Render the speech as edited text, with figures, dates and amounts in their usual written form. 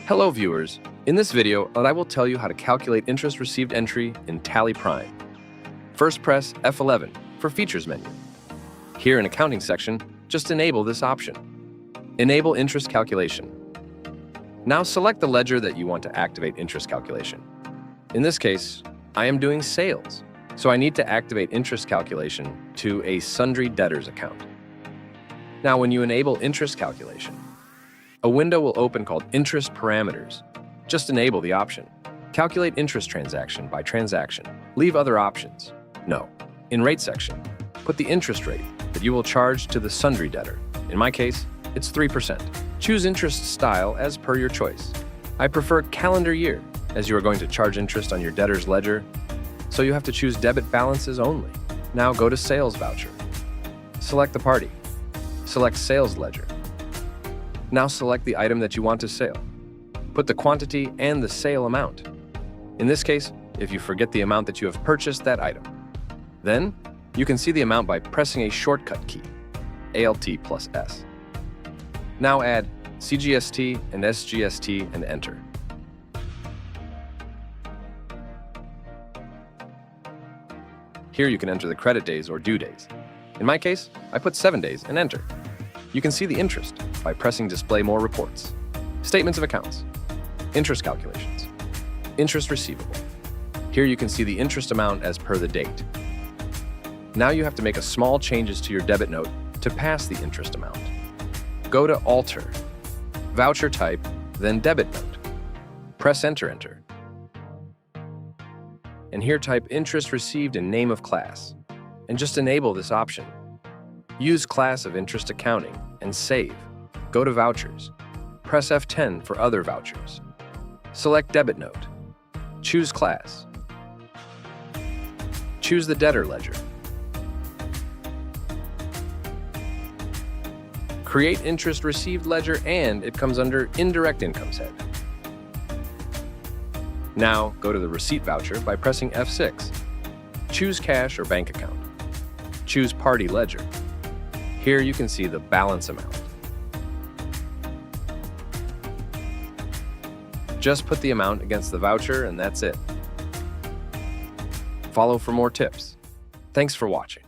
Hello viewers, in this video I will tell you how to calculate interest received entry in Tally Prime. First press F11 for Features menu. Here in Accounting section, just enable this option. Enable interest calculation. Now select the ledger that you want to activate interest calculation. In this case, I am doing sales, so I need to activate interest calculation to a sundry debtors account. Now when you enable interest calculation, a window will open called Interest Parameters. Just enable the option. Calculate interest transaction by transaction. Leave other options. No. In Rate section, put the interest rate that you will charge to the sundry debtor. In my case, it's 3%. Choose interest style as per your choice. I prefer calendar year, as you are going to charge interest on your debtor's ledger, so you have to choose debit balances only. Now go to Sales Voucher. Select the party. Select Sales Ledger. Now select the item that you want to sell. Put the quantity and the sale amount. In this case, if you forget the amount that you have purchased that item. Then, you can see the amount by pressing a shortcut key, Alt+S. Now add CGST and SGST and enter. Here you can enter the credit days or due days. In my case, I put 7 days and enter. You can see the interest by pressing Display More Reports. Statements of accounts. Interest calculations. Interest receivable. Here you can see the interest amount as per the date. Now you have to make a small changes to your debit note to pass the interest amount. Go to Alter, Voucher type, then Debit Note. Press Enter. And here type interest received in name of class. And just enable this option. Use class of interest accounting and save. Go to Vouchers. Press F10 for other vouchers. Select Debit Note. Choose class. Choose the debtor ledger. Create interest received ledger and it comes under Indirect Incomes head. Now go to the receipt voucher by pressing F6. Choose cash or bank account. Choose party ledger. Here you can see the balance amount. Just put the amount against the voucher and that's it. Follow for more tips. Thanks for watching.